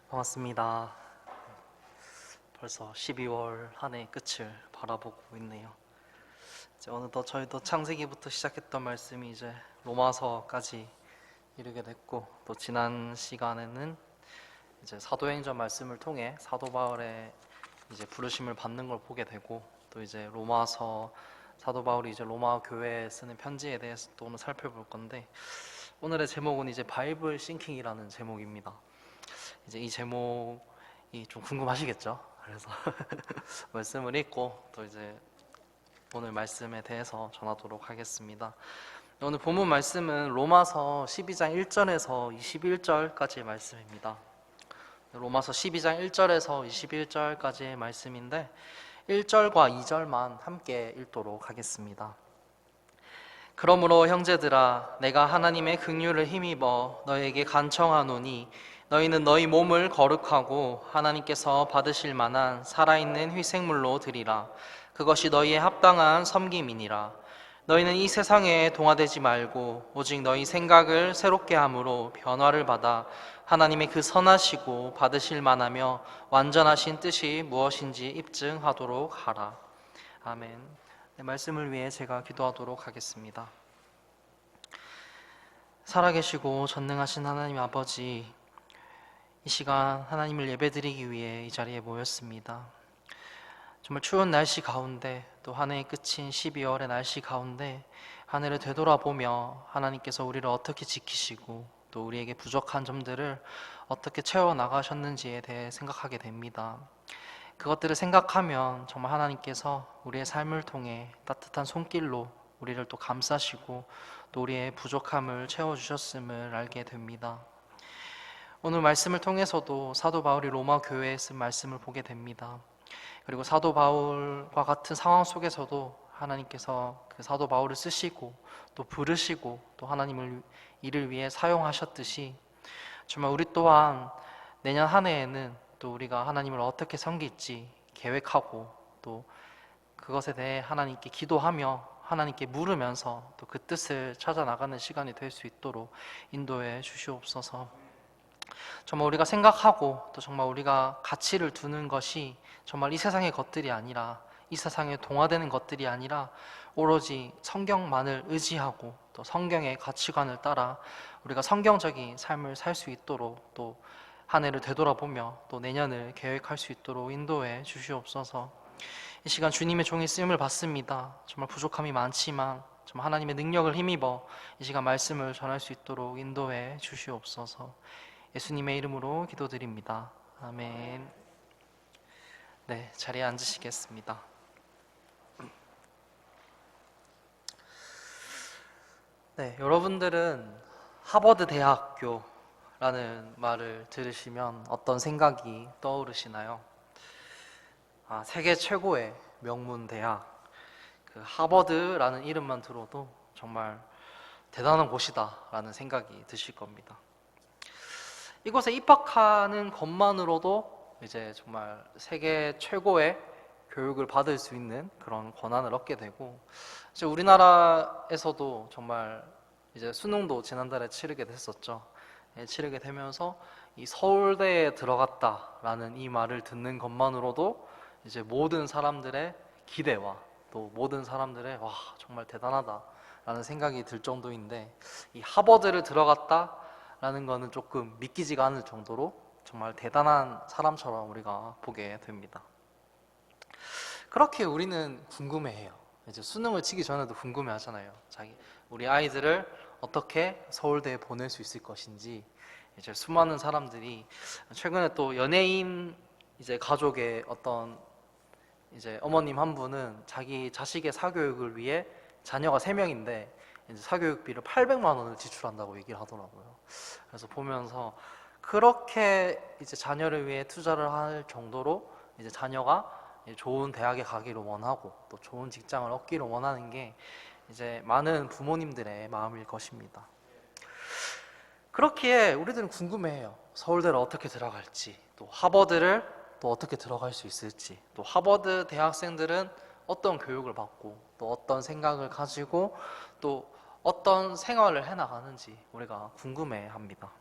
반갑습니다. 벌써 12월 한 해 끝을 바라보고 있네요. 이제 어느덧 저희도 창세기부터 시작했던 말씀이 이제 로마서까지 이르게 됐고, 또 지난 시간에는 이제 사도행전 말씀을 통해 사도 바울의 이제 부르심을 받는 걸 보게 되고, 또 이제 로마서 사도 바울이 이제 로마 교회에 쓰는 편지에 대해서 또 오늘 살펴볼 건데, 오늘의 제목은 이제 바이블 싱킹이라는 제목입니다. 이제 이 제목이 좀 궁금하시겠죠? 그래서 말씀을 읽고 또 이제 오늘 말씀에 대해서 전하도록 하겠습니다. 오늘 본문 말씀은 로마서 12장 1절에서 21절까지의 말씀입니다. 로마서 12장 1절에서 21절까지의 말씀인데 1절과 2절만 함께 읽도록 하겠습니다. 그러므로 형제들아, 내가 하나님의 긍휼을 힘입어 너에게 간청하노니 너희는 너희 몸을 거룩하고 하나님께서 받으실 만한 살아있는 희생물로 드리라. 그것이 너희의 합당한 섬김이니라. 너희는 이 세상에 동화되지 말고 오직 너희 생각을 새롭게 함으로 변화를 받아 하나님의 그 선하시고 받으실 만하며 완전하신 뜻이 무엇인지 입증하도록 하라. 아멘. 네, 말씀을 위해 제가 기도하도록 하겠습니다. 살아계시고 전능하신 하나님 아버지, 이 시간 하나님을 예배드리기 위해 이 자리에 모였습니다. 정말 추운 날씨 가운데, 또 한 해의 끝인 12월의 날씨 가운데 한 해를 되돌아보며 하나님께서 우리를 어떻게 지키시고 또 우리에게 부족한 점들을 어떻게 채워나가셨는지에 대해 생각하게 됩니다. 그것들을 생각하면 정말 하나님께서 우리의 삶을 통해 따뜻한 손길로 우리를 또 감싸시고 또 우리의 부족함을 채워주셨음을 알게 됩니다. 오늘 말씀을 통해서도 사도 바울이 로마 교회에 쓴 말씀을 보게 됩니다. 그리고 사도 바울과 같은 상황 속에서도 하나님께서 그 사도 바울을 쓰시고 또 부르시고 또 하나님을 이를 위해 사용하셨듯이 정말 우리 또한 내년 한 해에는 또 우리가 하나님을 어떻게 섬길지 계획하고 또 그것에 대해 하나님께 기도하며 하나님께 물으면서 또 그 뜻을 찾아 나가는 시간이 될 수 있도록 인도해 주시옵소서. 정말 우리가 생각하고 또 정말 우리가 가치를 두는 것이 정말 이 세상의 것들이 아니라, 이 세상에 동화되는 것들이 아니라 오로지 성경만을 의지하고 또 성경의 가치관을 따라 우리가 성경적인 삶을 살 수 있도록 또 한 해를 되돌아보며 또 내년을 계획할 수 있도록 인도해 주시옵소서. 이 시간 주님의 종이 쓰임을 받습니다. 정말 부족함이 많지만 정말 하나님의 능력을 힘입어 이 시간 말씀을 전할 수 있도록 인도해 주시옵소서. 예수님의 이름으로 기도드립니다. 아멘. 네, 자리에 앉으시겠습니다. 네, 여러분들은 하버드 대학교라는 말을 들으시면 어떤 생각이 떠오르시나요? 세계 최고의 명문 대학, 그 하버드라는 이름만 들어도 정말 대단한 곳이다라는 생각이 드실 겁니다. 이곳에 입학하는 것만으로도 이제 정말 세계 최고의 교육을 받을 수 있는 그런 권한을 얻게 되고, 이제 우리나라에서도 정말 이제 수능도 지난달에 치르게 됐었죠. 치르게 되면서 이 서울대에 들어갔다라는 이 말을 듣는 것만으로도 이제 모든 사람들의 기대와 또 모든 사람들의 와, 정말 대단하다라는 생각이 들 정도인데, 이 하버드를 들어갔다라는 거는 조금 믿기지가 않을 정도로 정말 대단한 사람처럼 우리가 보게 됩니다. 그렇게 우리는 궁금해해요. 이제 수능을 치기 전에도 궁금해하잖아요. 우리 아이들을 어떻게 서울대에 보낼 수 있을 것인지. 이제 수많은 사람들이 최근에 또 연예인 이제 가족의 어떤 이제 어머님 한 분은 자기 자식의 사교육을 위해 자녀가 3명인데 이제 사교육비를 800만 원을 지출한다고 얘기를 하더라고요. 그래서 보면서 그렇게 이제 자녀를 위해 투자를 할 정도로 이제 자녀가 좋은 대학에 가기를 원하고 또 좋은 직장을 얻기를 원하는 게 이제 많은 부모님들의 마음일 것입니다. 그렇기에 우리들은 궁금해해요. 서울대를 어떻게 들어갈지, 또 하버드를 또 어떻게 들어갈 수 있을지, 또 하버드 대학생들은 어떤 교육을 받고 또 어떤 생각을 가지고 또 어떤 생활을 해나가는지 우리가 궁금해합니다.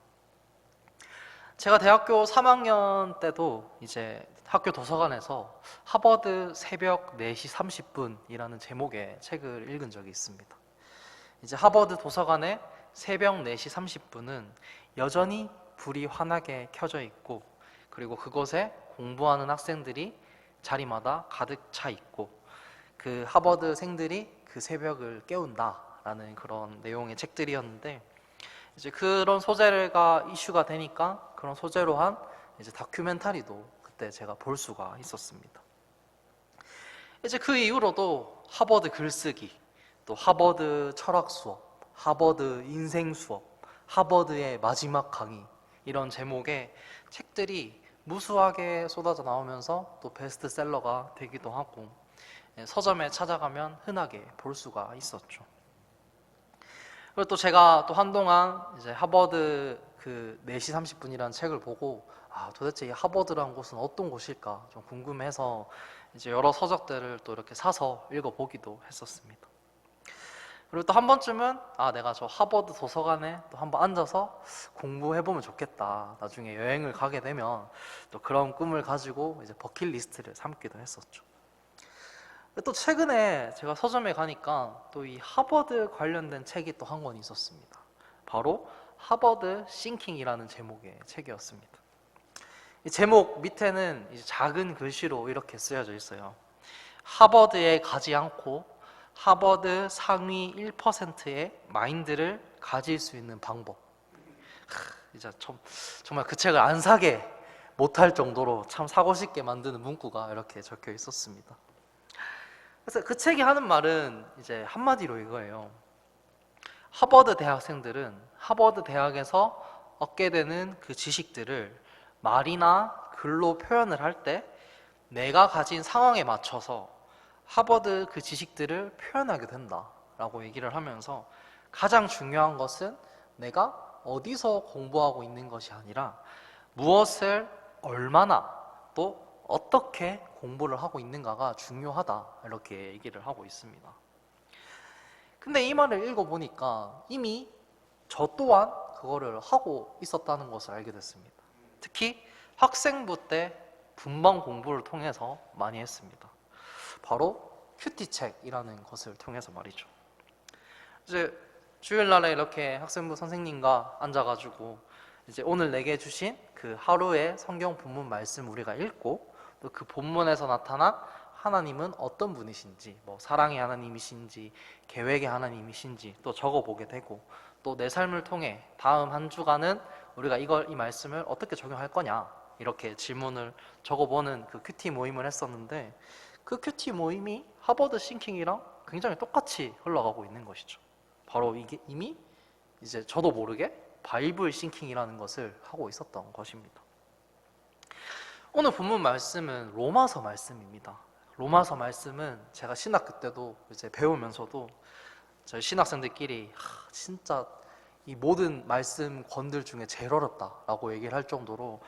제가 대학교 3학년 때도 이제 학교 도서관에서 하버드 새벽 4시 30분이라는 제목의 책을 읽은 적이 있습니다. 이제 하버드 도서관의 새벽 4시 30분은 여전히 불이 환하게 켜져 있고, 그리고 그곳에 공부하는 학생들이 자리마다 가득 차 있고, 그 하버드생들이 그 새벽을 깨운다라는 그런 내용의 책들이었는데, 이제 그런 소재가 이슈가 되니까 그런 소재로 한 이제 다큐멘터리도 그때 제가 볼 수가 있었습니다. 이제 그 이후로도 하버드 글쓰기, 또 하버드 철학 수업, 하버드 인생 수업, 하버드의 마지막 강의, 이런 제목의 책들이 무수하게 쏟아져 나오면서 또 베스트셀러가 되기도 하고, 서점에 찾아가면 흔하게 볼 수가 있었죠. 그리고 또 제가 또 한동안 이제 하버드 그 4시 30분이라는 책을 보고, 도대체 이 하버드라는 곳은 어떤 곳일까 좀 궁금해서 이제 여러 서적들을 또 이렇게 사서 읽어보기도 했었습니다. 그리고 또 한 번쯤은 내가 저 하버드 도서관에 또 한번 앉아서 공부해보면 좋겠다, 나중에 여행을 가게 되면 또 그런 꿈을 가지고 이제 버킷리스트를 삼기도 했었죠. 또 최근에 제가 서점에 가니까 또 이 하버드 관련된 책이 또 한 권 있었습니다. 바로 하버드 싱킹이라는 제목의 책이었습니다. 이 제목 밑에는 이제 작은 글씨로 이렇게 쓰여져 있어요. 하버드에 가지 않고 하버드 상위 1%의 마인드를 가질 수 있는 방법. 이제 정말 그 책을 안 사게 못할 정도로 참 사고 싶게 만드는 문구가 이렇게 적혀 있었습니다. 그래서 그 책이 하는 말은 이제 한마디로 이거예요. 하버드 대학생들은 하버드 대학에서 얻게 되는 그 지식들을 말이나 글로 표현을 할 때 내가 가진 상황에 맞춰서 하버드 그 지식들을 표현하게 된다라고 얘기를 하면서, 가장 중요한 것은 내가 어디서 공부하고 있는 것이 아니라 무엇을 얼마나 또 어떻게 공부를 하고 있는가가 중요하다, 이렇게 얘기를 하고 있습니다. 근데 이 말을 읽어보니까 이미 저 또한 그거를 하고 있었다는 것을 알게 됐습니다. 특히 학생부 때 분방 공부를 통해서 많이 했습니다. 바로 큐티책이라는 것을 통해서 말이죠. 이제 주일날에 이렇게 학생부 선생님과 앉아가지고 이제 오늘 내게 주신 그 하루의 성경 본문 말씀 우리가 읽고, 또 그 본문에서 나타난 하나님은 어떤 분이신지, 뭐 사랑의 하나님이신지 계획의 하나님이신지 또 적어보게 되고, 또 내 삶을 통해 다음 한 주간은 우리가 이 말씀을 어떻게 적용할 거냐, 이렇게 질문을 적어보는 그 큐티 모임을 했었는데, 그 큐티 모임이 하버드 싱킹이랑 굉장히 똑같이 흘러가고 있는 것이죠. 바로 이게 이미 이제 저도 모르게 바이블 싱킹이라는 것을 하고 있었던 것입니다. 오늘 본문 말씀은 로마서 말씀입니다. 로마서 말씀은 제가 신학교 때도 이제 배우면서도 저희 신학생들끼리 진짜 이 모든 말씀 권들 중에 제일 어렵다라고 얘기를 할 정도로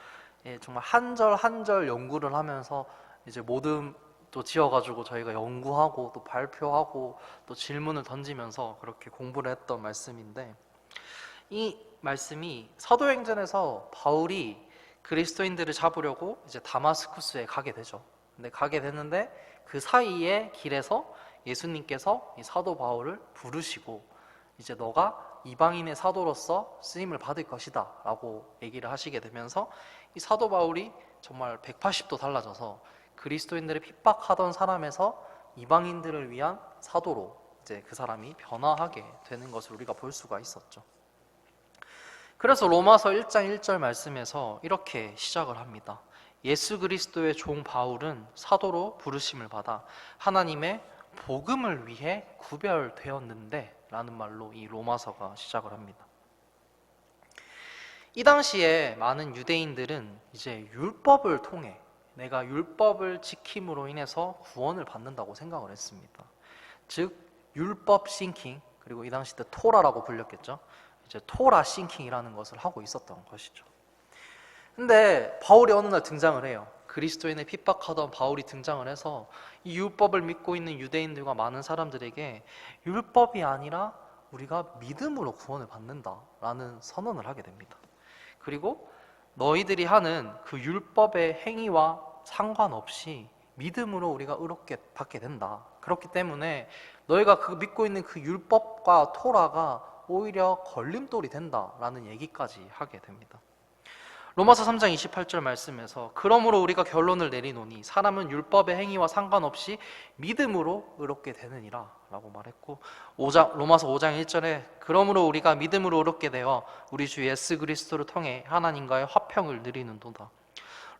정말 한 절 한 절 연구를 하면서 이제 모든 또 지어가지고 저희가 연구하고 또 발표하고 또 질문을 던지면서 그렇게 공부를 했던 말씀인데, 이 말씀이 사도행전에서 바울이 그리스도인들을 잡으려고 이제 다마스쿠스에 가게 되죠. 근데 가게 됐는데 그 사이에 길에서 예수님께서 이 사도 바울을 부르시고 이제 너가 이방인의 사도로서 쓰임을 받을 것이다 라고 얘기를 하시게 되면서 이 사도 바울이 정말 180도 달라져서 그리스도인들을 핍박하던 사람에서 이방인들을 위한 사도로 이제 그 사람이 변화하게 되는 것을 우리가 볼 수가 있었죠. 그래서 로마서 1장 1절 말씀에서 이렇게 시작을 합니다. 예수 그리스도의 종 바울은 사도로 부르심을 받아 하나님의 복음을 위해 구별되었는데 라는 말로 이 로마서가 시작을 합니다. 이 당시에 많은 유대인들은 이제 율법을 통해 내가 율법을 지킴으로 인해서 구원을 받는다고 생각을 했습니다. 즉 율법 싱킹, 그리고 이 당시 때 토라라고 불렸겠죠. 이제 토라 싱킹이라는 것을 하고 있었던 것이죠. 근데 바울이 어느 날 등장을 해요. 그리스도인을 핍박하던 바울이 등장을 해서 이 율법을 믿고 있는 유대인들과 많은 사람들에게 율법이 아니라 우리가 믿음으로 구원을 받는다라는 선언을 하게 됩니다. 그리고 너희들이 하는 그 율법의 행위와 상관없이 믿음으로 우리가 의롭게 받게 된다. 그렇기 때문에 너희가 믿고 있는 그 율법과 토라가 오히려 걸림돌이 된다라는 얘기까지 하게 됩니다. 로마서 3장 28절 말씀에서 그러므로 우리가 결론을 내리노니 사람은 율법의 행위와 상관없이 믿음으로 의롭게 되느니라 라고 말했고, 로마서 5장 1절에 그러므로 우리가 믿음으로 의롭게 되어 우리 주 예수 그리스도를 통해 하나님과의 화평을 누리는도다.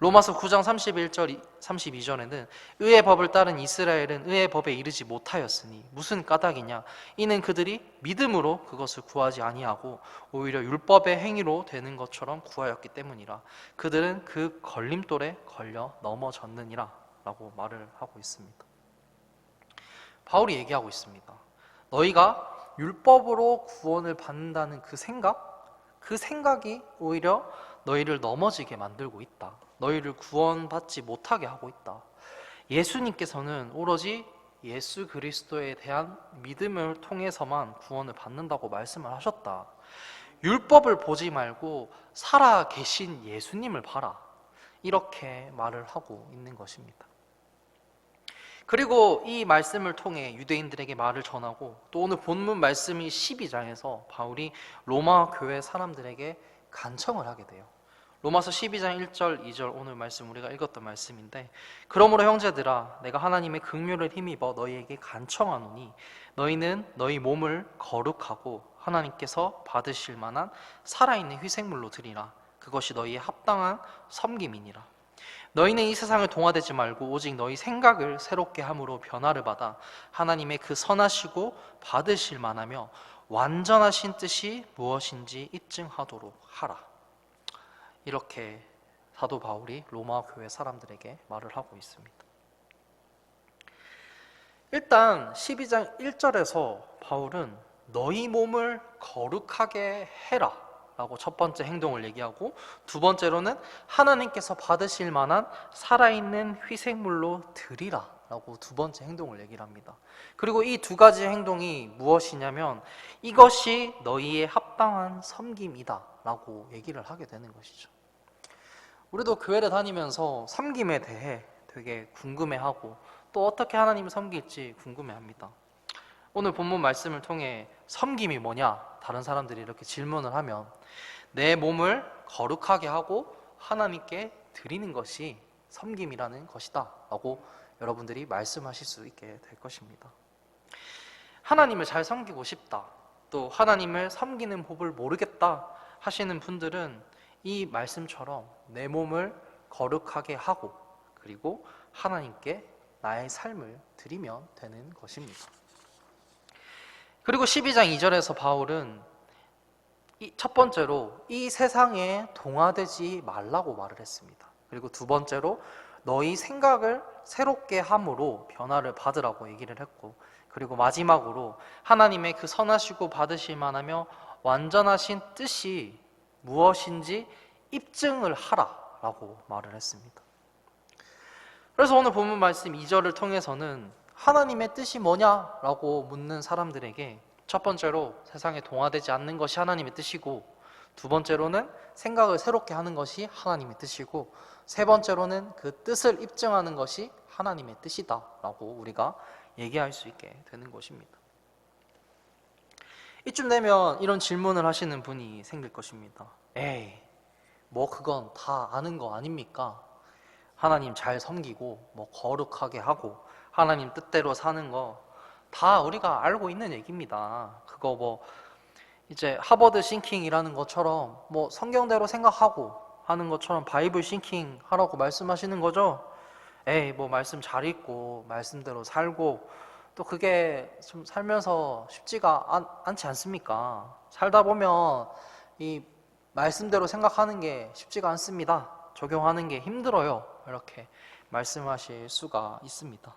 로마서 9장 31절 32절에는 의의 법을 따른 이스라엘은 의의 법에 이르지 못하였으니 무슨 까닭이냐, 이는 그들이 믿음으로 그것을 구하지 아니하고 오히려 율법의 행위로 되는 것처럼 구하였기 때문이라. 그들은 그 걸림돌에 걸려 넘어졌느니라 라고 말을 하고 있습니다. 바울이 얘기하고 있습니다. 너희가 율법으로 구원을 받는다는 그 생각이 오히려 너희를 넘어지게 만들고 있다. 너희를 구원받지 못하게 하고 있다. 예수님께서는 오로지 예수 그리스도에 대한 믿음을 통해서만 구원을 받는다고 말씀을 하셨다. 율법을 보지 말고 살아 계신 예수님을 봐라. 이렇게 말을 하고 있는 것입니다. 그리고 이 말씀을 통해 유대인들에게 말을 전하고, 또 오늘 본문 말씀인 12장에서 바울이 로마 교회 사람들에게 간청을 하게 돼요. 로마서 12장 1절 2절 오늘 말씀 우리가 읽었던 말씀인데, 그러므로 형제들아 내가 하나님의 긍휼을 힘입어 너희에게 간청하노니 너희는 너희 몸을 거룩하고 하나님께서 받으실 만한 살아있는 희생물로 드리라. 그것이 너희의 합당한 섬김이니라. 너희는 이 세상을 동화되지 말고 오직 너희 생각을 새롭게 함으로 변화를 받아 하나님의 그 선하시고 받으실 만하며 완전하신 뜻이 무엇인지 입증하도록 하라. 이렇게 사도 바울이 로마 교회 사람들에게 말을 하고 있습니다. 일단 12장 1절에서 바울은 너희 몸을 거룩하게 해라 라고 첫 번째 행동을 얘기하고, 두 번째로는 하나님께서 받으실 만한 살아있는 희생물로 드리라 라고 두 번째 행동을 얘기를 합니다. 그리고 이 두 가지 행동이 무엇이냐면 이것이 너희의 합당한 섬김이다 라고 얘기를 하게 되는 것이죠. 우리도 교회를 다니면서 섬김에 대해 되게 궁금해하고 또 어떻게 하나님을 섬길지 궁금해합니다. 오늘 본문 말씀을 통해 섬김이 뭐냐? 다른 사람들이 이렇게 질문을 하면 내 몸을 거룩하게 하고 하나님께 드리는 것이 섬김이라는 것이다 라고 여러분들이 말씀하실 수 있게 될 것입니다. 하나님을 잘 섬기고 싶다, 또 하나님을 섬기는 법을 모르겠다 하시는 분들은 이 말씀처럼 내 몸을 거룩하게 하고 그리고 하나님께 나의 삶을 드리면 되는 것입니다. 그리고 12장 2절에서 바울은 첫 번째로 이 세상에 동화되지 말라고 말을 했습니다. 그리고 두 번째로 너희 생각을 새롭게 함으로 변화를 받으라고 얘기를 했고, 그리고 마지막으로 하나님의 그 선하시고 받으실 만하며 완전하신 뜻이 무엇인지 입증을 하라라고 말을 했습니다. 그래서 오늘 본문 말씀 2절을 통해서는 하나님의 뜻이 뭐냐라고 묻는 사람들에게 첫 번째로 세상에 동화되지 않는 것이 하나님의 뜻이고, 두 번째로는 생각을 새롭게 하는 것이 하나님의 뜻이고, 세 번째로는 그 뜻을 입증하는 것이 하나님의 뜻이다라고 우리가 얘기할 수 있게 되는 것입니다. 이쯤 되면 이런 질문을 하시는 분이 생길 것입니다. 에이, 뭐 그건 다 아는 거 아닙니까? 하나님 잘 섬기고 뭐 거룩하게 하고 하나님 뜻대로 사는 거 다 우리가 알고 있는 얘기입니다. 그거 뭐 이제 하버드 싱킹이라는 것처럼 뭐 성경대로 생각하고 하는 것처럼 바이블 싱킹 하라고 말씀하시는 거죠? 에이, 뭐 말씀 잘 읽고 말씀대로 살고 또 그게 좀 살면서 쉽지가 않지 않습니까? 살다 보면 이 말씀대로 생각하는 게 쉽지가 않습니다. 적용하는 게 힘들어요. 이렇게 말씀하실 수가 있습니다.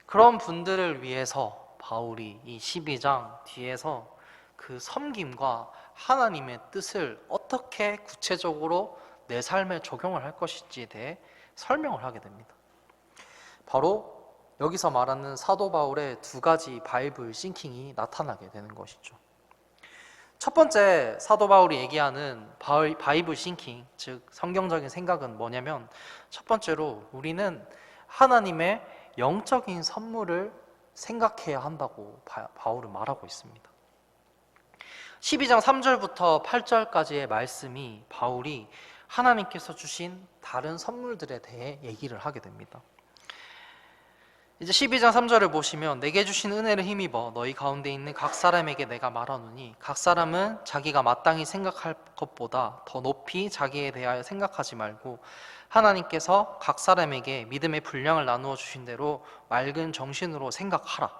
그런 분들을 위해서 바울이 이 12장 뒤에서 그 섬김과 하나님의 뜻을 어떻게 구체적으로 내 삶에 적용을 할 것인지에 대해 설명을 하게 됩니다. 바로 여기서 말하는 사도 바울의 두 가지 바이블 싱킹이 나타나게 되는 것이죠. 첫 번째 사도 바울이 얘기하는 바이블 싱킹, 즉 성경적인 생각은 뭐냐면, 첫 번째로 우리는 하나님의 영적인 선물을 생각해야 한다고 바울은 말하고 있습니다. 12장 3절부터 8절까지의 말씀이 바울이 하나님께서 주신 다른 선물들에 대해 얘기를 하게 됩니다. 이제 12장 3절을 보시면, 내게 주신 은혜를 힘입어 너희 가운데 있는 각 사람에게 내가 말하노니 각 사람은 자기가 마땅히 생각할 것보다 더 높이 자기에 대하여 생각하지 말고 하나님께서 각 사람에게 믿음의 분량을 나누어 주신 대로 맑은 정신으로 생각하라.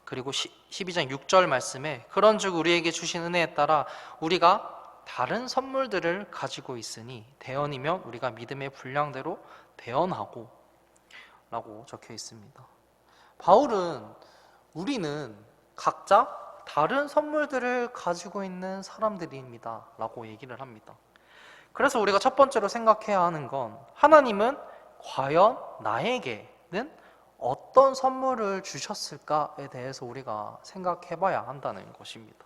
그리고 12장 6절 말씀에, 그런즉 우리에게 주신 은혜에 따라 우리가 다른 선물들을 가지고 있으니 대언이면 우리가 믿음의 분량대로 대언하고 라고 적혀 있습니다. 바울은 우리는 각자 다른 선물들을 가지고 있는 사람들입니다 라고 얘기를 합니다. 그래서 우리가 첫 번째로 생각해야 하는 건, 하나님은 과연 나에게는 어떤 선물을 주셨을까에 대해서 우리가 생각해 봐야 한다는 것입니다.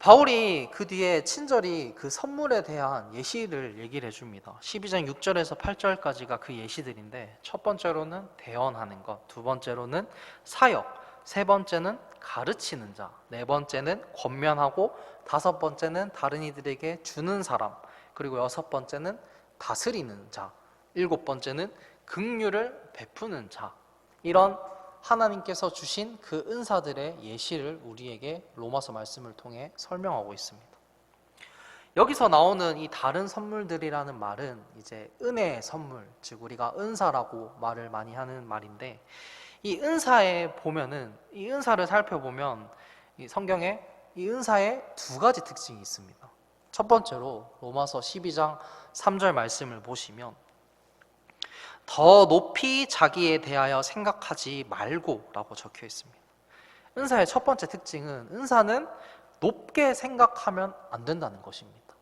바울이 그 뒤에 친절히 그 선물에 대한 예시를 얘기를 해줍니다. 12장 6절에서 8절까지가 그 예시들인데, 첫 번째로는 대언하는 것, 두 번째로는 사역, 세 번째는 가르치는 자, 네 번째는 권면하고, 다섯 번째는 다른 이들에게 주는 사람, 그리고 여섯 번째는 다스리는 자, 일곱 번째는 긍휼을 베푸는 자. 이런 하나님께서 주신 그 은사들의 예시를 우리에게 로마서 말씀을 통해 설명하고 있습니다. 여기서 나오는 이 다른 선물들이라는 말은 이제 은혜의 선물, 즉 우리가 은사라고 말을 많이 하는 말인데, 이 은사에 보면은, 이 은사를 살펴보면 이 성경에 이 은사에 두 가지 특징이 있습니다. 첫 번째로 로마서 12장 3절 말씀을 보시면, 더 높이 자기에 대하여 생각하지 말고 라고 적혀 있습니다. 은사의 첫 번째 특징은, 은사는 높게 생각하면 안 된다는 것입니다.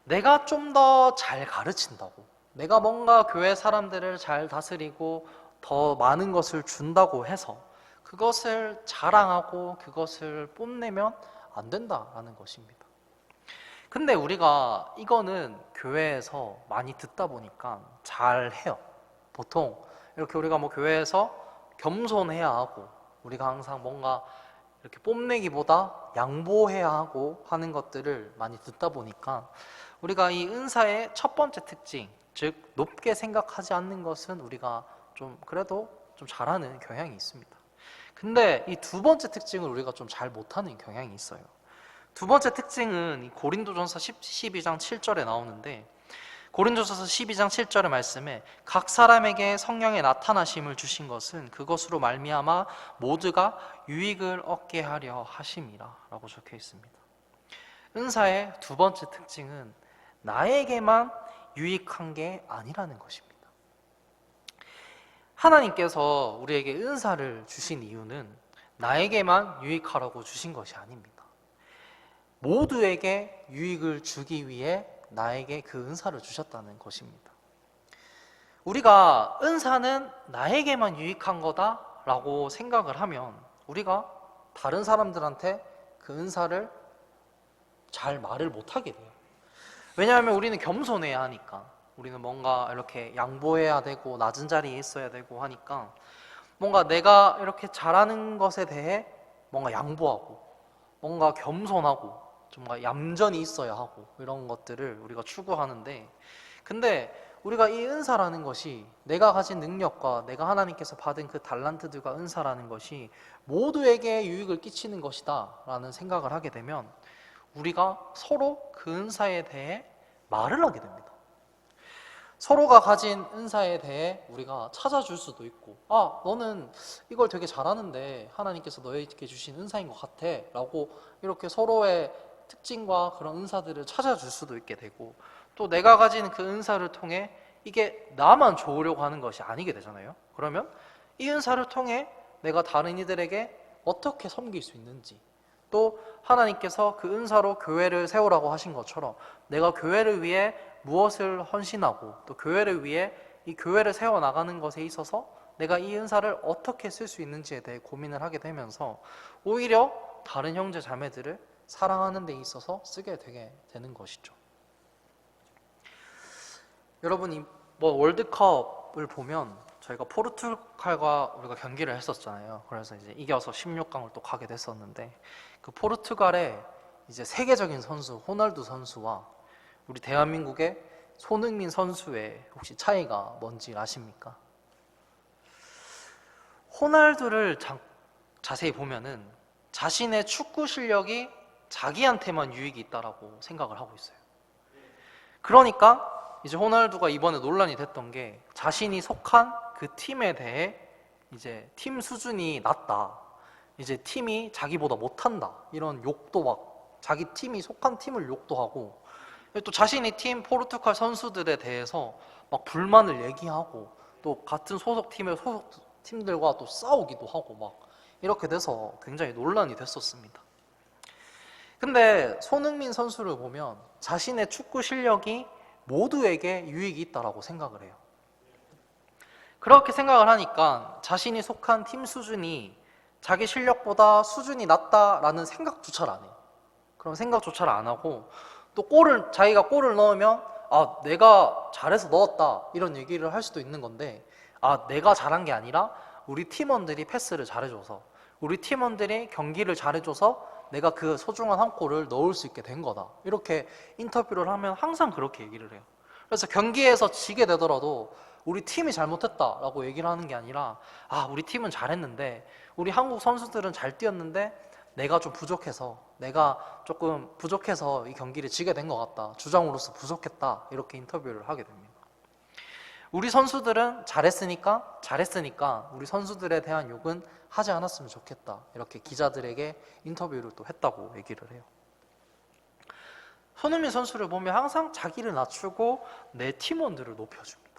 내가 좀 더 잘 가르친다고, 내가 뭔가 교회 사람들을 잘 다스리고 더 많은 것을 준다고 해서 그것을 자랑하고 그것을 뽐내면 안 된다는 것입니다. 근데 우리가 이거는 교회에서 많이 듣다 보니까 잘 해요. 보통 이렇게 우리가 뭐 교회에서 겸손해야 하고, 우리가 항상 뭔가 이렇게 뽐내기보다 양보해야 하고 하는 것들을 많이 듣다 보니까, 우리가 이 은사의 첫 번째 특징, 즉 높게 생각하지 않는 것은 우리가 좀 그래도 좀 잘하는 경향이 있습니다. 근데 이 두 번째 특징을 우리가 좀 잘 못하는 경향이 있어요. 두 번째 특징은 고린도전서 12장 7절에 나오는데, 고린도전서 12장 7절의 말씀에 각 사람에게 성령의 나타나심을 주신 것은 그것으로 말미암아 모두가 유익을 얻게 하려 하심이라 라고 적혀 있습니다. 은사의 두 번째 특징은 나에게만 유익한 게 아니라는 것입니다. 하나님께서 우리에게 은사를 주신 이유는 나에게만 유익하라고 주신 것이 아닙니다. 모두에게 유익을 주기 위해 나에게 그 은사를 주셨다는 것입니다. 우리가 은사는 나에게만 유익한 거다라고 생각을 하면 우리가 다른 사람들한테 그 은사를 잘 말을 못하게 돼요. 왜냐하면 우리는 겸손해야 하니까, 우리는 뭔가 이렇게 양보해야 되고 낮은 자리에 있어야 되고 하니까, 뭔가 내가 이렇게 잘하는 것에 대해 뭔가 양보하고 뭔가 겸손하고 좀 얌전히 있어야 하고 이런 것들을 우리가 추구하는데, 근데 우리가 이 은사라는 것이, 내가 가진 능력과 내가 하나님께서 받은 그 달란트들과 은사라는 것이 모두에게 유익을 끼치는 것이다 라는 생각을 하게 되면 우리가 서로 그 은사에 대해 말을 하게 됩니다. 서로가 가진 은사에 대해 우리가 찾아줄 수도 있고, 너는 이걸 되게 잘하는데 하나님께서 너에게 주신 은사인 것 같아 라고 이렇게 서로의 특징과 그런 은사들을 찾아줄 수도 있게 되고, 또 내가 가진 그 은사를 통해 이게 나만 좋으려고 하는 것이 아니게 되잖아요. 그러면 이 은사를 통해 내가 다른 이들에게 어떻게 섬길 수 있는지, 또 하나님께서 그 은사로 교회를 세우라고 하신 것처럼 내가 교회를 위해 무엇을 헌신하고 또 교회를 위해 이 교회를 세워나가는 것에 있어서 내가 이 은사를 어떻게 쓸 수 있는지에 대해 고민을 하게 되면서 오히려 다른 형제 자매들을 사랑하는 데 있어서 쓰게 되게 되는 것이죠. 여러분, 월드컵을 보면 저희가 포르투갈과 우리가 경기를 했었잖아요. 그래서 이제 이겨서 16강을 또 가게 됐었는데, 그 포르투갈의 이제 세계적인 선수 호날두 선수와 우리 대한민국의 손흥민 선수의 혹시 차이가 뭔지 아십니까? 호날두를 자세히 보면은 자신의 축구 실력이 자기한테만 유익이 있다라고 생각을 하고 있어요. 그러니까 이제 호날두가 이번에 논란이 됐던 게 자신이 속한 그 팀에 대해 이제 팀 수준이 낮다, 이제 팀이 자기보다 못한다, 이런 욕도 막 자기 팀이 속한 팀을 욕도 하고, 또 자신이 팀 포르투갈 선수들에 대해서 막 불만을 얘기하고, 또 같은 소속 팀들과 또 싸우기도 하고 막 이렇게 돼서 굉장히 논란이 됐었습니다. 근데 손흥민 선수를 보면 자신의 축구 실력이 모두에게 유익이 있다라고 생각을 해요. 그렇게 생각을 하니까 자신이 속한 팀 수준이 자기 실력보다 수준이 낮다라는 생각조차를 안 해요. 그런 생각조차를 안 하고, 또 자기가 골을 넣으면 내가 잘해서 넣었다 이런 얘기를 할 수도 있는 건데, 내가 잘한 게 아니라 우리 팀원들이 패스를 잘해줘서, 우리 팀원들이 경기를 잘해줘서 내가 그 소중한 한 골을 넣을 수 있게 된 거다, 이렇게 인터뷰를 하면 항상 그렇게 얘기를 해요. 그래서 경기에서 지게 되더라도 우리 팀이 잘못했다라고 얘기를 하는 게 아니라, 우리 팀은 잘했는데, 우리 한국 선수들은 잘 뛰었는데 내가 조금 부족해서 이 경기를 지게 된 것 같다, 주장으로서 부족했다, 이렇게 인터뷰를 하게 됩니다. 우리 선수들은 잘했으니까 우리 선수들에 대한 욕은 하지 않았으면 좋겠다, 이렇게 기자들에게 인터뷰를 또 했다고 얘기를 해요. 손흥민 선수를 보면 항상 자기를 낮추고 내 팀원들을 높여줍니다.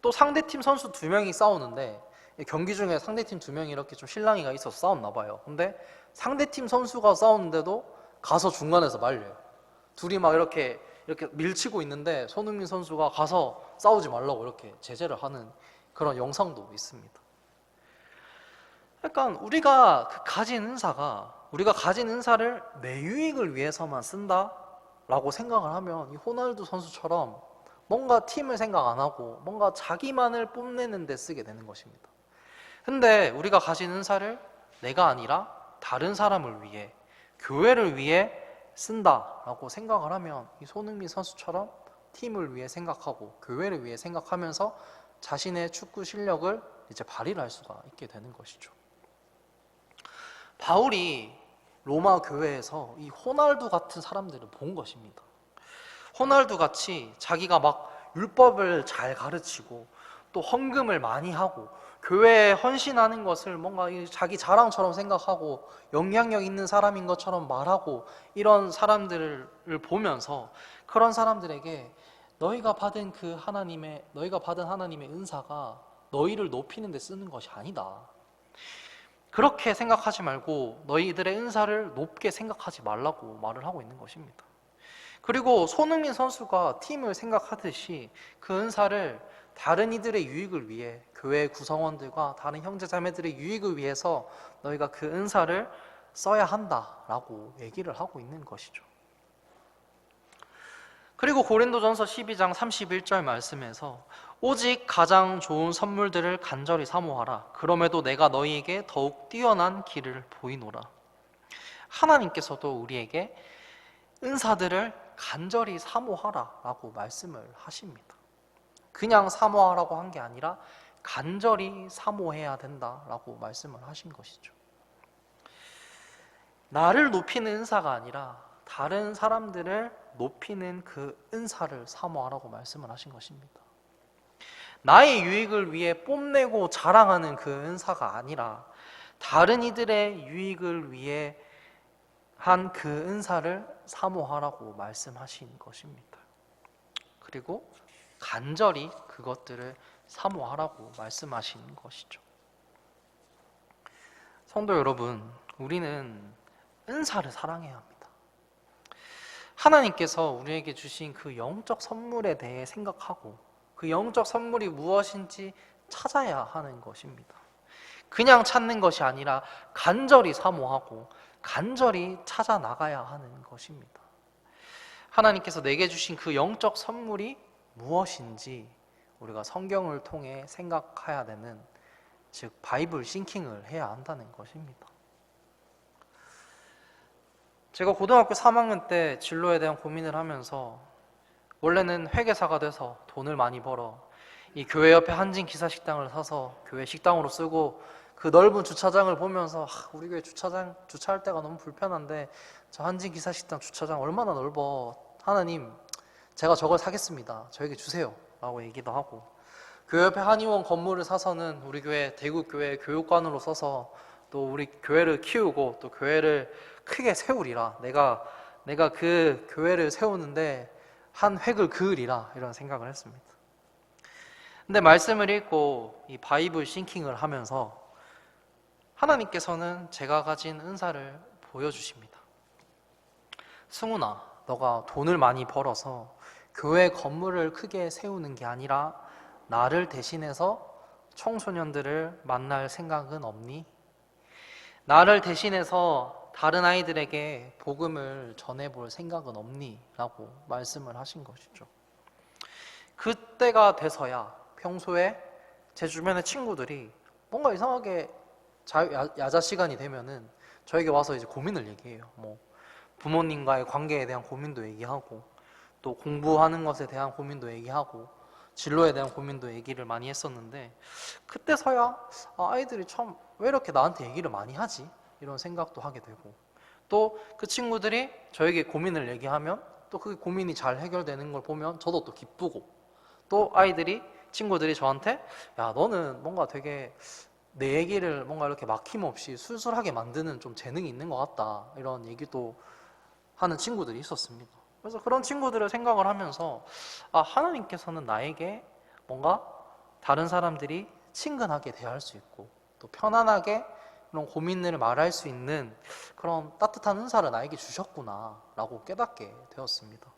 또 상대팀 선수 2명이 싸우는데, 경기 중에 상대팀 2명이 이렇게 좀 실랑이가 있어서 싸웠나 봐요. 근데 상대팀 선수가 싸우는데도 가서 중간에서 말려요. 둘이 막 이렇게 밀치고 있는데 손흥민 선수가 가서 싸우지 말라고 이렇게 제재를 하는 그런 영상도 있습니다. 약간 우리가 가진 은사를 내 유익을 위해서만 쓴다라고 생각을 하면, 이 호날두 선수처럼 뭔가 팀을 생각 안 하고 뭔가 자기만을 뽐내는 데 쓰게 되는 것입니다. 근데 우리가 가진 은사를 내가 아니라 다른 사람을 위해, 교회를 위해 쓴다라고 생각을 하면, 이 손흥민 선수처럼 팀을 위해 생각하고 교회를 위해 생각하면서 자신의 축구 실력을 이제 발휘를 할 수가 있게 되는 것이죠. 바울이 로마 교회에서 이 호날두 같은 사람들을 본 것입니다. 호날두 같이 자기가 막 율법을 잘 가르치고 또 헌금을 많이 하고 교회에 헌신하는 것을 뭔가 자기 자랑처럼 생각하고 영향력 있는 사람인 것처럼 말하고, 이런 사람들을 보면서 그런 사람들에게 너희가 받은 하나님의 은사가 너희를 높이는 데 쓰는 것이 아니다, 그렇게 생각하지 말고 너희들의 은사를 높게 생각하지 말라고 말을 하고 있는 것입니다. 그리고 손흥민 선수가 팀을 생각하듯이 그 은사를 다른 이들의 유익을 위해, 교회 구성원들과 다른 형제자매들의 유익을 위해서 너희가 그 은사를 써야 한다라고 얘기를 하고 있는 것이죠. 그리고 고린도전서 12장 31절 말씀에서 오직 가장 좋은 선물들을 간절히 사모하라. 그럼에도 내가 너희에게 더욱 뛰어난 길을 보이노라. 하나님께서도 우리에게 은사들을 간절히 사모하라 라고 말씀을 하십니다. 그냥 사모하라고 한 게 아니라 간절히 사모해야 된다라고 말씀을 하신 것이죠. 나를 높이는 은사가 아니라 다른 사람들을 높이는 그 은사를 사모하라고 말씀을 하신 것입니다. 나의 유익을 위해 뽐내고 자랑하는 그 은사가 아니라 다른 이들의 유익을 위해 한 그 은사를 사모하라고 말씀하신 것입니다. 그리고 간절히 그것들을 사모하라고 말씀하신 것이죠. 성도 여러분, 우리는 은사를 사랑해야 합니다. 하나님께서 우리에게 주신 그 영적 선물에 대해 생각하고 그 영적 선물이 무엇인지 찾아야 하는 것입니다. 그냥 찾는 것이 아니라 간절히 사모하고 간절히 찾아 나가야 하는 것입니다. 하나님께서 내게 주신 그 영적 선물이 무엇인지 우리가 성경을 통해 생각해야 되는, 즉 바이블 싱킹을 해야 한다는 것입니다. 제가 고등학교 3학년 때 진로에 대한 고민을 하면서 원래는 회계사가 돼서 돈을 많이 벌어 이 교회 옆에 한진 기사식당을 사서 교회 식당으로 쓰고 그 넓은 주차장을 보면서 우리 교회 주차장 주차할 때가 너무 불편한데 저 한진 기사식당 주차장 얼마나 넓어, 하나님 제가 저걸 사겠습니다, 저에게 주세요 라고 얘기도 하고, 교회 옆에 한의원 건물을 사서는 우리 교회 대구교회 교육관으로 써서 또 우리 교회를 키우고 또 교회를 크게 세우리라, 내가 그 교회를 세우는데 한 획을 그으리라, 이런 생각을 했습니다. 근데 말씀을 읽고 이 바이블 싱킹을 하면서 하나님께서는 제가 가진 은사를 보여주십니다. 승훈아, 너가 돈을 많이 벌어서 교회 건물을 크게 세우는 게 아니라 나를 대신해서 청소년들을 만날 생각은 없니? 나를 대신해서 다른 아이들에게 복음을 전해볼 생각은 없니? 라고 말씀을 하신 것이죠. 그때가 돼서야 평소에 제 주변의 친구들이 뭔가 이상하게 야자 시간이 되면은 저에게 와서 이제 고민을 얘기해요. 뭐 부모님과의 관계에 대한 고민도 얘기하고, 또 공부하는 것에 대한 고민도 얘기하고, 진로에 대한 고민도 얘기를 많이 했었는데, 그때서야 아이들이 참 왜 이렇게 나한테 얘기를 많이 하지? 이런 생각도 하게 되고, 또 그 친구들이 저에게 고민을 얘기하면 또 그 고민이 잘 해결되는 걸 보면 저도 또 기쁘고, 또 친구들이 저한테 야, 너는 뭔가 되게 내 얘기를 뭔가 이렇게 막힘없이 술술하게 만드는 좀 재능이 있는 것 같다, 이런 얘기도 하는 친구들이 있었습니다. 그래서 그런 친구들을 생각을 하면서 하나님께서는 나에게 뭔가 다른 사람들이 친근하게 대할 수 있고 또 편안하게 그런 고민을 말할 수 있는 그런 따뜻한 은사를 나에게 주셨구나 라고 깨닫게 되었습니다.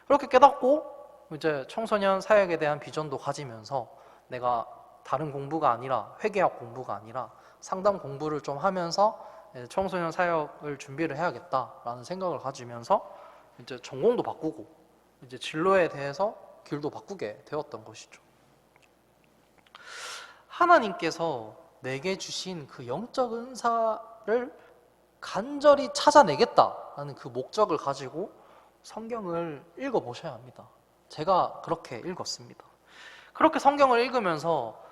그렇게 깨닫고 이제 청소년 사역에 대한 비전도 가지면서 내가 다른 공부가 아니라 회계학 공부가 아니라 상담 공부를 좀 하면서 청소년 사역을 준비를 해야겠다라는 생각을 가지면서 이제 전공도 바꾸고 이제 진로에 대해서 길도 바꾸게 되었던 것이죠. 하나님께서 내게 주신 그 영적 은사를 간절히 찾아내겠다라는 그 목적을 가지고 성경을 읽어보셔야 합니다. 제가 그렇게 읽었습니다. 그렇게 성경을 읽으면서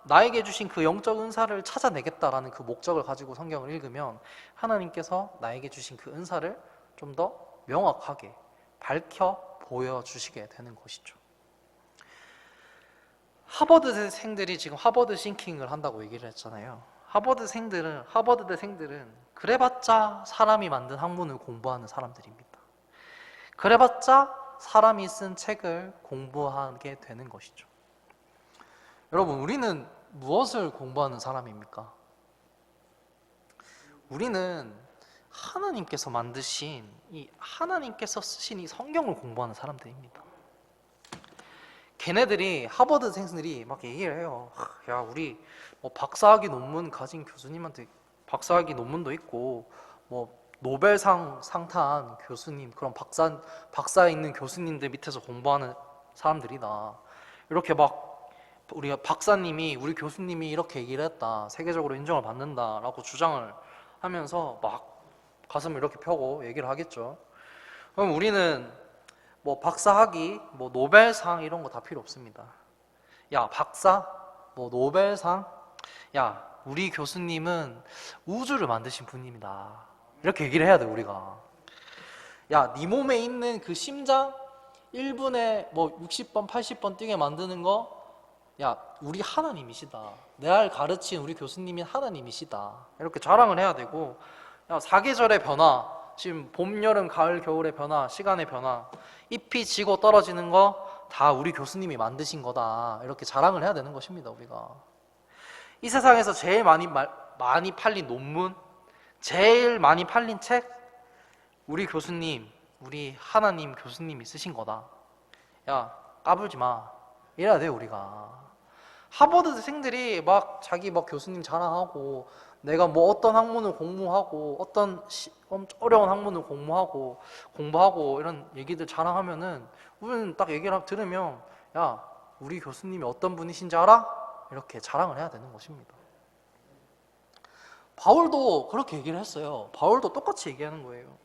나에게 주신 그 영적 은사를 찾아내겠다라는 그 목적을 가지고 성경을 읽으면 하나님께서 나에게 주신 그 은사를 좀 더 명확하게 밝혀 보여주시게 되는 것이죠. 하버드생들이 지금 하버드 싱킹을 한다고 얘기를 했잖아요. 하버드대생들은 그래봤자 사람이 만든 학문을 공부하는 사람들입니다. 그래봤자 사람이 쓴 책을 공부하게 되는 것이죠. 여러분, 우리는 무엇을 공부하는 사람입니까? 우리는 하나님께서 만드신 하나님께서 쓰신 이 성경을 공부하는 사람들입니다. 걔네들이 하버드생들이 막 얘기를 해요. 야, 우리 뭐 박사학위 논문 가진 교수님한테 박사학위 논문도 있고 뭐 노벨상 상탄 교수님, 그런 박사에 있는 교수님들 밑에서 공부하는 사람들이다. 이렇게 막 우리 교수님이 이렇게 얘기를 했다, 세계적으로 인정을 받는다라고 주장을 하면서 막 가슴을 이렇게 펴고 얘기를 하겠죠. 그럼 우리는 뭐 박사학위, 뭐 노벨상 이런 거 다 필요 없습니다. 야, 박사, 뭐 노벨상, 야, 우리 교수님은 우주를 만드신 분입니다. 이렇게 얘기를 해야 돼, 우리가. 야, 네 몸에 있는 그 심장 1분에 뭐 60번, 80번 뛰게 만드는 거, 야, 우리 하나님이시다. 날 가르친 우리 교수님이 하나님이시다. 이렇게 자랑을 해야 되고, 야, 사계절의 변화, 지금 봄, 여름, 가을, 겨울의 변화, 시간의 변화, 잎이 지고 떨어지는 거 다 우리 교수님이 만드신 거다. 이렇게 자랑을 해야 되는 것입니다, 우리가. 이 세상에서 제일 많이 팔린 논문, 제일 많이 팔린 책, 우리 교수님, 우리 하나님 교수님이 쓰신 거다. 야, 까불지 마. 이래야 돼요, 우리가. 하버드생들이 막 자기 막 교수님 자랑하고 내가 뭐 어떤 학문을 공부하고 어떤 어려운 학문을 공부하고 이런 얘기들 자랑하면은 우리는 딱 얘기를 들으면 야, 우리 교수님이 어떤 분이신지 알아? 이렇게 자랑을 해야 되는 것입니다. 바울도 그렇게 얘기를 했어요. 바울도 똑같이 얘기하는 거예요.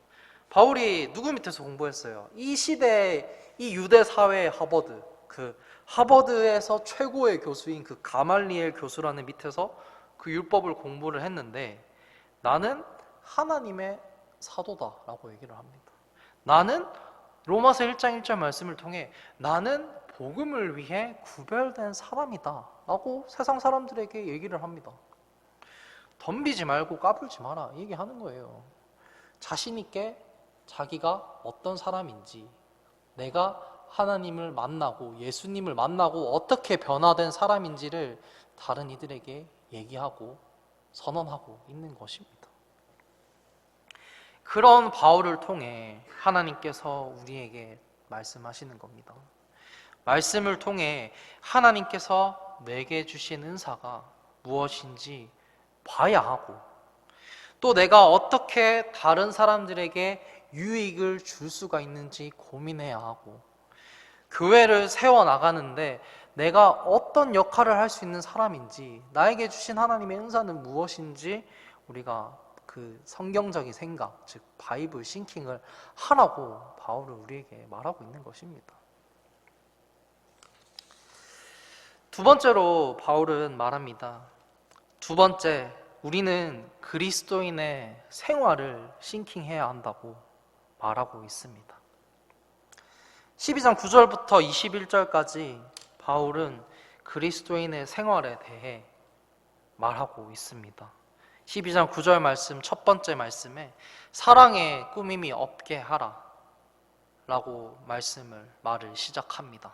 바울이 누구 밑에서 공부했어요? 이 시대, 이 유대 사회의 하버드, 그 하버드에서 최고의 교수인 그 가말리엘 교수라는 밑에서 그 율법을 공부를 했는데 나는 하나님의 사도다라고 얘기를 합니다. 나는 로마서 1장 1절 말씀을 통해 나는 복음을 위해 구별된 사람이다 라고 세상 사람들에게 얘기를 합니다. 덤비지 말고 까불지 마라 얘기하는 거예요. 자신 있게 자기가 어떤 사람인지, 내가 하나님을 만나고 예수님을 만나고 어떻게 변화된 사람인지를 다른 이들에게 얘기하고 선언하고 있는 것입니다. 그런 바울을 통해 하나님께서 우리에게 말씀하시는 겁니다. 말씀을 통해 하나님께서 내게 주신 은사가 무엇인지 봐야 하고, 또 내가 어떻게 다른 사람들에게 유익을 줄 수가 있는지 고민해야 하고, 교회를 세워나가는데 내가 어떤 역할을 할 수 있는 사람인지, 나에게 주신 하나님의 은사는 무엇인지 우리가 그 성경적인 생각, 즉 바이블 싱킹을 하라고 바울은 우리에게 말하고 있는 것입니다. 두 번째로 바울은 말합니다. 두 번째, 우리는 그리스도인의 생활을 싱킹해야 한다고 말하고 있습니다. 12장 9절부터 21절까지 바울은 그리스도인의 생활에 대해 말하고 있습니다. 12장 9절 말씀 첫 번째 말씀에 사랑에 꾸밈이 없게 하라 라고 말을 시작합니다.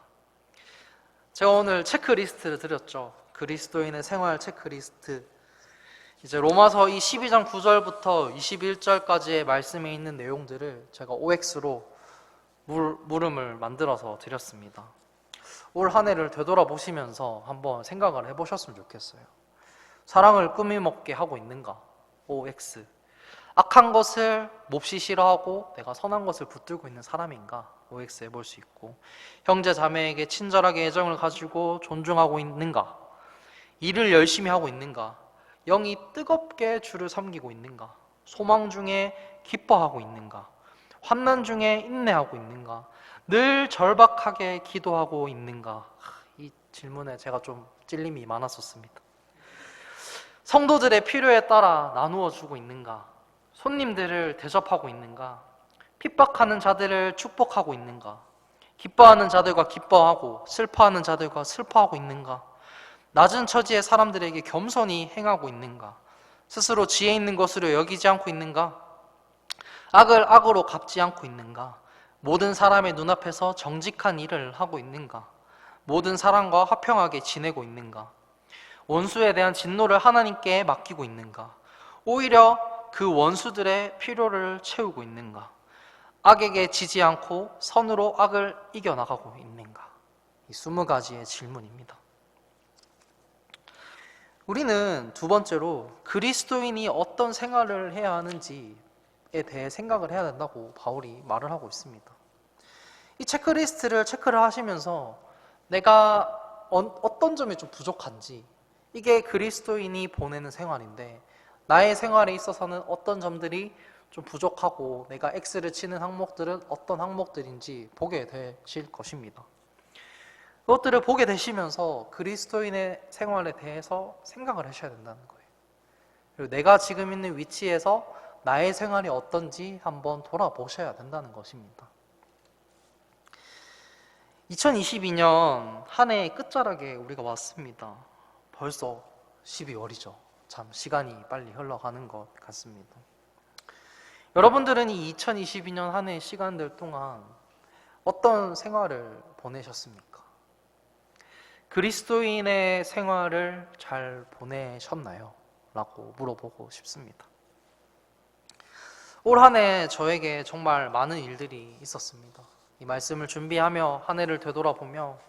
제가 오늘 체크리스트를 드렸죠. 그리스도인의 생활 체크리스트. 이제 로마서 이 12장 9절부터 21절까지의 말씀에 있는 내용들을 제가 OX로 물음을 만들어서 드렸습니다. 올 한 해를 되돌아보시면서 한번 생각을 해보셨으면 좋겠어요. 사랑을 꾸밈없게 하고 있는가? OX. 악한 것을 몹시 싫어하고 내가 선한 것을 붙들고 있는 사람인가? OX 해볼 수 있고, 형제 자매에게 친절하게 애정을 가지고 존중하고 있는가? 일을 열심히 하고 있는가? 영이 뜨겁게 주를 섬기고 있는가? 소망 중에 기뻐하고 있는가? 환난 중에 인내하고 있는가? 늘 절박하게 기도하고 있는가? 이 질문에 제가 좀 찔림이 많았었습니다. 성도들의 필요에 따라 나누어 주고 있는가? 손님들을 대접하고 있는가? 핍박하는 자들을 축복하고 있는가? 기뻐하는 자들과 기뻐하고 슬퍼하는 자들과 슬퍼하고 있는가? 낮은 처지의 사람들에게 겸손히 행하고 있는가? 스스로 지혜 있는 것으로 여기지 않고 있는가? 악을 악으로 갚지 않고 있는가? 모든 사람의 눈앞에서 정직한 일을 하고 있는가? 모든 사람과 화평하게 지내고 있는가? 원수에 대한 진노를 하나님께 맡기고 있는가? 오히려 그 원수들의 필요를 채우고 있는가? 악에게 지지 않고 선으로 악을 이겨나가고 있는가? 이 20가지의 질문입니다. 우리는 두 번째로 그리스도인이 어떤 생활을 해야 하는지에 대해 생각을 해야 된다고 바울이 말을 하고 있습니다. 이 체크리스트를 체크를 하시면서 내가 어떤 점이 좀 부족한지, 이게 그리스도인이 보내는 생활인데 나의 생활에 있어서는 어떤 점들이 좀 부족하고 내가 X를 치는 항목들은 어떤 항목들인지 보게 되실 것입니다. 그것들을 보게 되시면서 그리스도인의 생활에 대해서 생각을 하셔야 된다는 거예요. 그리고 내가 지금 있는 위치에서 나의 생활이 어떤지 한번 돌아보셔야 된다는 것입니다. 2022년 한 해의 끝자락에 우리가 왔습니다. 벌써 12월이죠. 참 시간이 빨리 흘러가는 것 같습니다. 여러분들은 이 2022년 한 해의 시간들 동안 어떤 생활을 보내셨습니까? 그리스도인의 생활을 잘 보내셨나요? 라고 물어보고 싶습니다. 올 한 해 저에게 정말 많은 일들이 있었습니다. 이 말씀을 준비하며 한 해를 되돌아보며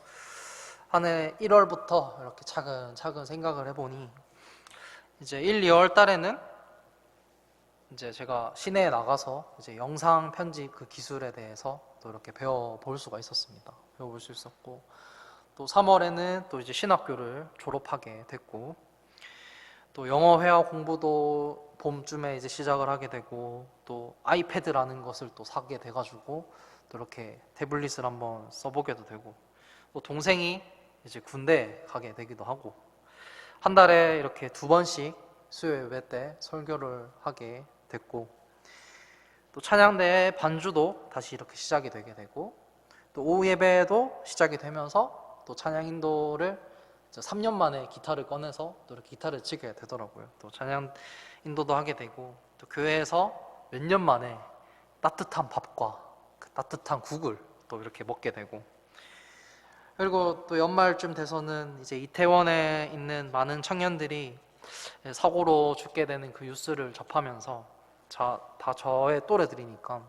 한 해 1월부터 이렇게 차근차근 생각을 해보니 이제 1, 2월 달에는 이제 제가 시내에 나가서 이제 영상 편집 그 기술에 대해서 또 이렇게 배워볼 수가 있었습니다. 배워볼 수 있었고, 또 3월에는 또 이제 신학교를 졸업하게 됐고, 또 영어 회화 공부도 봄쯤에 이제 시작을 하게 되고, 또 아이패드라는 것을 또 사게 돼가지고 또 이렇게 태블릿을 한번 써보게도 되고, 또 동생이 이제 군대 가게 되기도 하고, 한 달에 이렇게 2번씩 수요 예배 때 설교를 하게 됐고, 또 찬양대의 반주도 다시 이렇게 시작이 되게 되고, 또 오후 예배도 시작이 되면서 또 찬양 인도를 3년 만에 기타를 꺼내서 또 이렇게 기타를 치게 되더라고요. 또 찬양 인도도 하게 되고, 또 교회에서 몇 년 만에 따뜻한 밥과 그 따뜻한 국을 또 이렇게 먹게 되고, 그리고 또 연말쯤 돼서는 이제 이태원에 있는 많은 청년들이 사고로 죽게 되는 그 뉴스를 접하면서 다 저의 또래들이니까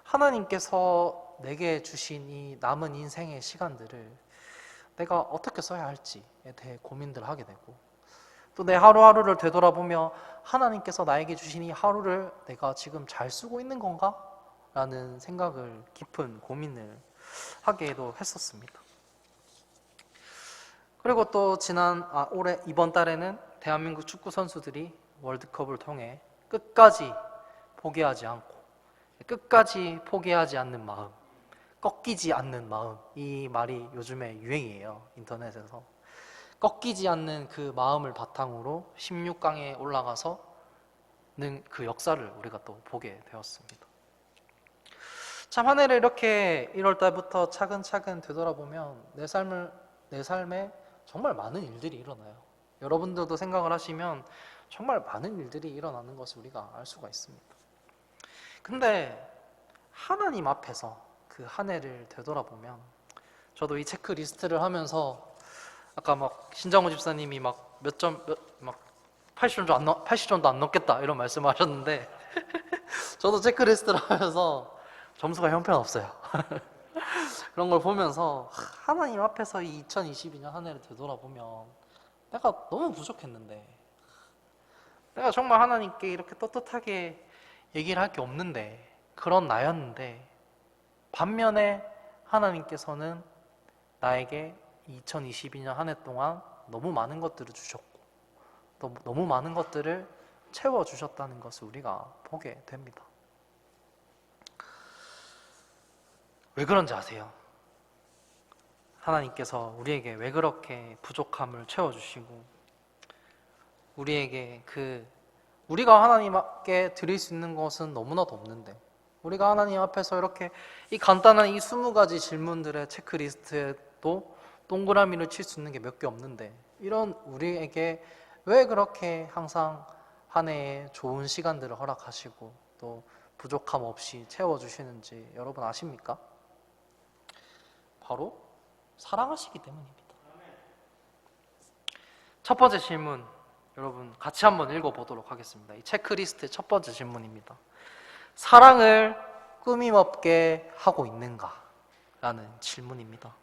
하나님께서 내게 주신 이 남은 인생의 시간들을 내가 어떻게 써야 할지에 대해 고민들을 하게 되고, 또 내 하루하루를 되돌아보며 하나님께서 나에게 주신 이 하루를 내가 지금 잘 쓰고 있는 건가? 라는 생각을, 깊은 고민을 하게도 했었습니다. 그리고 또 올해 이번 달에는 대한민국 축구 선수들이 월드컵을 통해 끝까지 포기하지 않고, 끝까지 포기하지 않는 마음, 꺾이지 않는 마음, 이 말이 요즘에 유행이에요. 인터넷에서. 꺾이지 않는 그 마음을 바탕으로 16강에 올라가서는 그 역사를 우리가 또 보게 되었습니다. 참, 한 해를 이렇게 1월 달부터 차근차근 되돌아보면 내 삶에 정말 많은 일들이 일어나요. 여러분들도 생각을 하시면 정말 많은 일들이 일어나는 것을 우리가 알 수가 있습니다. 근데 하나님 앞에서 그 한 해를 되돌아보면, 저도 이 체크리스트를 하면서 아까 막 신정호 집사님이 막 80점도 안 넘겠다 이런 말씀을 하셨는데 저도 체크리스트를 하면서 점수가 형편없어요. 그런 걸 보면서 하나님 앞에서 이 2022년 한 해를 되돌아보면 내가 너무 부족했는데, 내가 정말 하나님께 이렇게 떳떳하게 얘기를 할 게 없는데, 그런 나였는데, 반면에 하나님께서는 나에게 2022년 한 해 동안 너무 많은 것들을 주셨고, 또 너무 많은 것들을 채워주셨다는 것을 우리가 보게 됩니다. 왜 그런지 아세요? 하나님께서 우리에게 왜 그렇게 부족함을 채워주시고, 우리가 하나님께 드릴 수 있는 것은 너무나도 없는데, 우리가 하나님 앞에서 이렇게 이 간단한 이 20가지 질문들의 체크리스트에도 동그라미를 칠 수 있는 게 몇 개 없는데, 이런 우리에게 왜 그렇게 항상 한 해에 좋은 시간들을 허락하시고 또 부족함 없이 채워주시는지 여러분 아십니까? 바로 사랑하시기 때문입니다. 첫 번째 질문, 여러분 같이 한번 읽어보도록 하겠습니다. 이 체크리스트의 첫 번째 질문입니다. 사랑을 꾸밈없게 하고 있는가? 라는 질문입니다.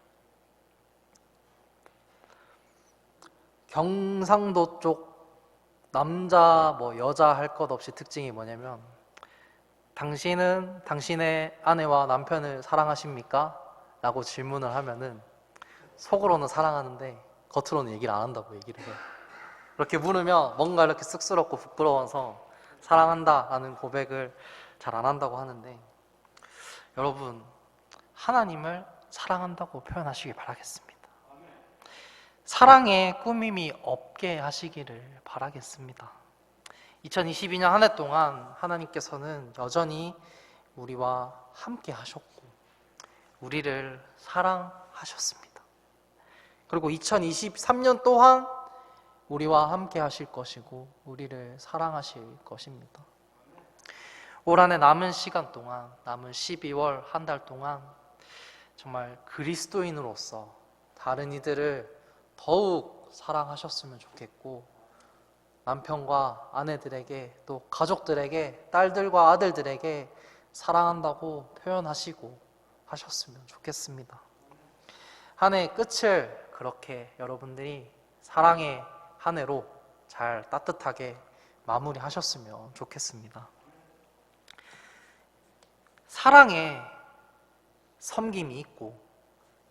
경상도 쪽 남자 여자 할 것 없이 특징이 뭐냐면, 당신은 당신의 아내와 남편을 사랑하십니까? 라고 질문을 하면은 속으로는 사랑하는데 겉으로는 얘기를 안 한다고 얘기를 해요. 그렇게 물으면 뭔가 이렇게 쑥스럽고 부끄러워서 사랑한다 라는 고백을 잘 안 한다고 하는데, 여러분 하나님을 사랑한다고 표현하시길 바라겠습니다. 사랑에 꾸밈이 없게 하시기를 바라겠습니다. 2022년 한 해 동안 하나님께서는 여전히 우리와 함께 하셨고 우리를 사랑하셨습니다. 그리고 2023년 또한 우리와 함께 하실 것이고 우리를 사랑하실 것입니다. 올 한 해 남은 시간 동안, 남은 12월 한 달 동안 정말 그리스도인으로서 다른 이들을 더욱 사랑하셨으면 좋겠고, 남편과 아내들에게 또 가족들에게, 딸들과 아들들에게 사랑한다고 표현하시고 하셨으면 좋겠습니다. 한 해 끝을 그렇게 여러분들이 사랑의 한 해로 잘 따뜻하게 마무리하셨으면 좋겠습니다. 사랑에 섬김이 있고,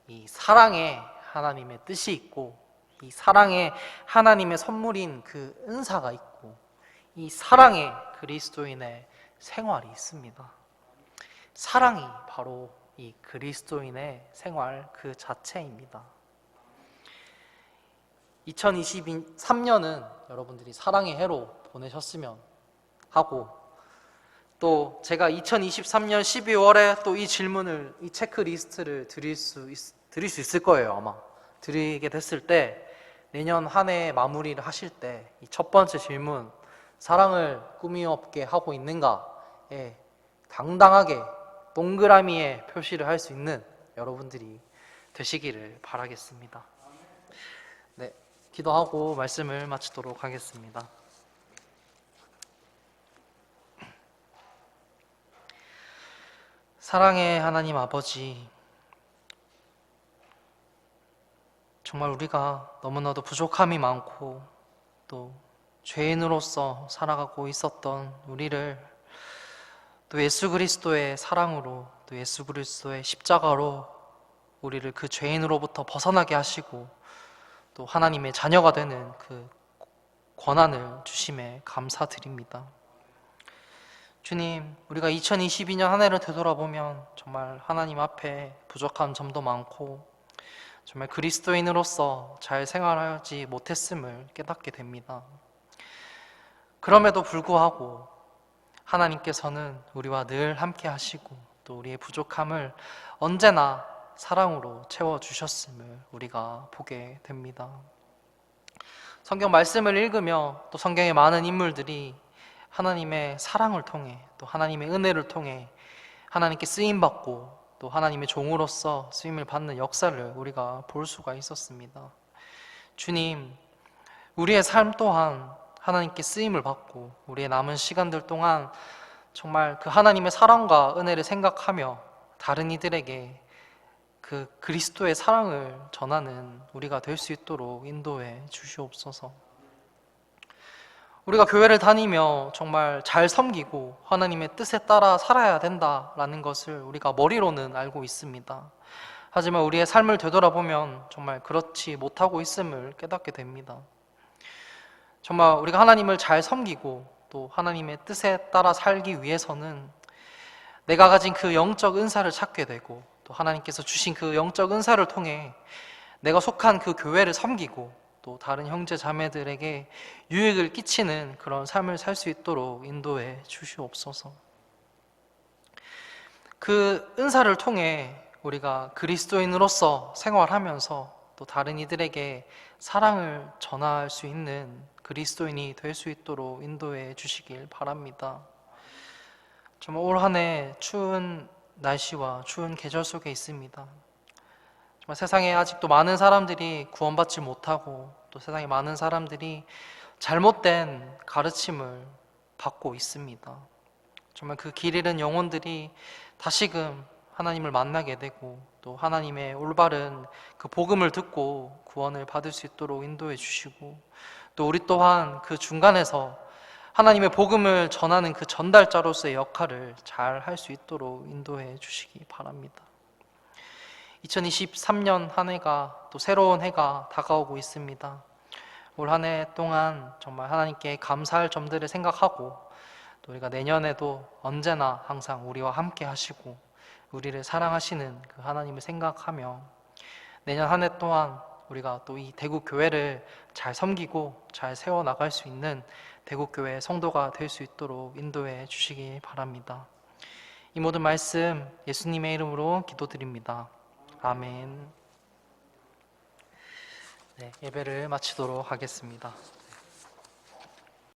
이 사랑에 하나님의 뜻이 있고, 이 사랑에 하나님의 선물인 그 은사가 있고, 이 사랑에 그리스도인의 생활이 있습니다. 사랑이 바로 이 그리스도인의 생활 그 자체입니다. 2023년은 여러분들이 사랑의 해로 보내셨으면 하고, 또 제가 2023년 12월에 또 이 질문을, 이 체크리스트를 드릴 수 있을 거예요. 아마 드리게 됐을 때, 내년 한 해 마무리를 하실 때 이 첫 번째 질문, 사랑을 꾸미 없게 하고 있는가에 당당하게 동그라미에 표시를 할 수 있는 여러분들이 되시기를 바라겠습니다. 네, 기도하고 말씀을 마치도록 하겠습니다. 사랑의 하나님 아버지, 정말 우리가 너무나도 부족함이 많고 또 죄인으로서 살아가고 있었던 우리를 또 예수 그리스도의 사랑으로, 또 예수 그리스도의 십자가로 우리를 그 죄인으로부터 벗어나게 하시고 또 하나님의 자녀가 되는 그 권한을 주심에 감사드립니다. 주님, 우리가 2022년 한 해를 되돌아보면 정말 하나님 앞에 부족한 점도 많고 정말 그리스도인으로서 잘 생활하지 못했음을 깨닫게 됩니다. 그럼에도 불구하고 하나님께서는 우리와 늘 함께 하시고 또 우리의 부족함을 언제나 사랑으로 채워주셨음을 우리가 보게 됩니다. 성경 말씀을 읽으며 또 성경의 많은 인물들이 하나님의 사랑을 통해 또 하나님의 은혜를 통해 하나님께 쓰임받고 또 하나님의 종으로서 쓰임을 받는 역사를 우리가 볼 수가 있었습니다. 주님, 우리의 삶 또한 하나님께 쓰임을 받고 우리의 남은 시간들 동안 정말 그 하나님의 사랑과 은혜를 생각하며 다른 이들에게 그 그리스도의 사랑을 전하는 우리가 될 수 있도록 인도해 주시옵소서. 우리가 교회를 다니며 정말 잘 섬기고 하나님의 뜻에 따라 살아야 된다라는 것을 우리가 머리로는 알고 있습니다. 하지만 우리의 삶을 되돌아보면 정말 그렇지 못하고 있음을 깨닫게 됩니다. 정말 우리가 하나님을 잘 섬기고 또 하나님의 뜻에 따라 살기 위해서는 내가 가진 그 영적 은사를 찾게 되고 또 하나님께서 주신 그 영적 은사를 통해 내가 속한 그 교회를 섬기고 또 다른 형제 자매들에게 유익을 끼치는 그런 삶을 살 수 있도록 인도해 주시옵소서. 그 은사를 통해 우리가 그리스도인으로서 생활하면서 또 다른 이들에게 사랑을 전할 수 있는 그리스도인이 될 수 있도록 인도해 주시길 바랍니다. 정말 올 한 해 추운 날씨와 추운 계절 속에 있습니다. 정말 세상에 아직도 많은 사람들이 구원받지 못하고 또 세상에 많은 사람들이 잘못된 가르침을 받고 있습니다. 정말 그 길 잃은 영혼들이 다시금 하나님을 만나게 되고 또 하나님의 올바른 그 복음을 듣고 구원을 받을 수 있도록 인도해 주시고 또 우리 또한 그 중간에서 하나님의 복음을 전하는 그 전달자로서의 역할을 잘 할 수 있도록 인도해 주시기 바랍니다. 2023년 한 해가 또 새로운 해가 다가오고 있습니다. 올 한 해 동안 정말 하나님께 감사할 점들을 생각하고 또 우리가 내년에도 언제나 항상 우리와 함께 하시고 우리를 사랑하시는 그 하나님을 생각하며 내년 한 해 동안 우리가 또 이 대구교회를 잘 섬기고 잘 세워나갈 수 있는 대구교회 성도가 될 수 있도록 인도해 주시기 바랍니다. 이 모든 말씀 예수님의 이름으로 기도드립니다. 아멘. 네, 예배를 마치도록 하겠습니다.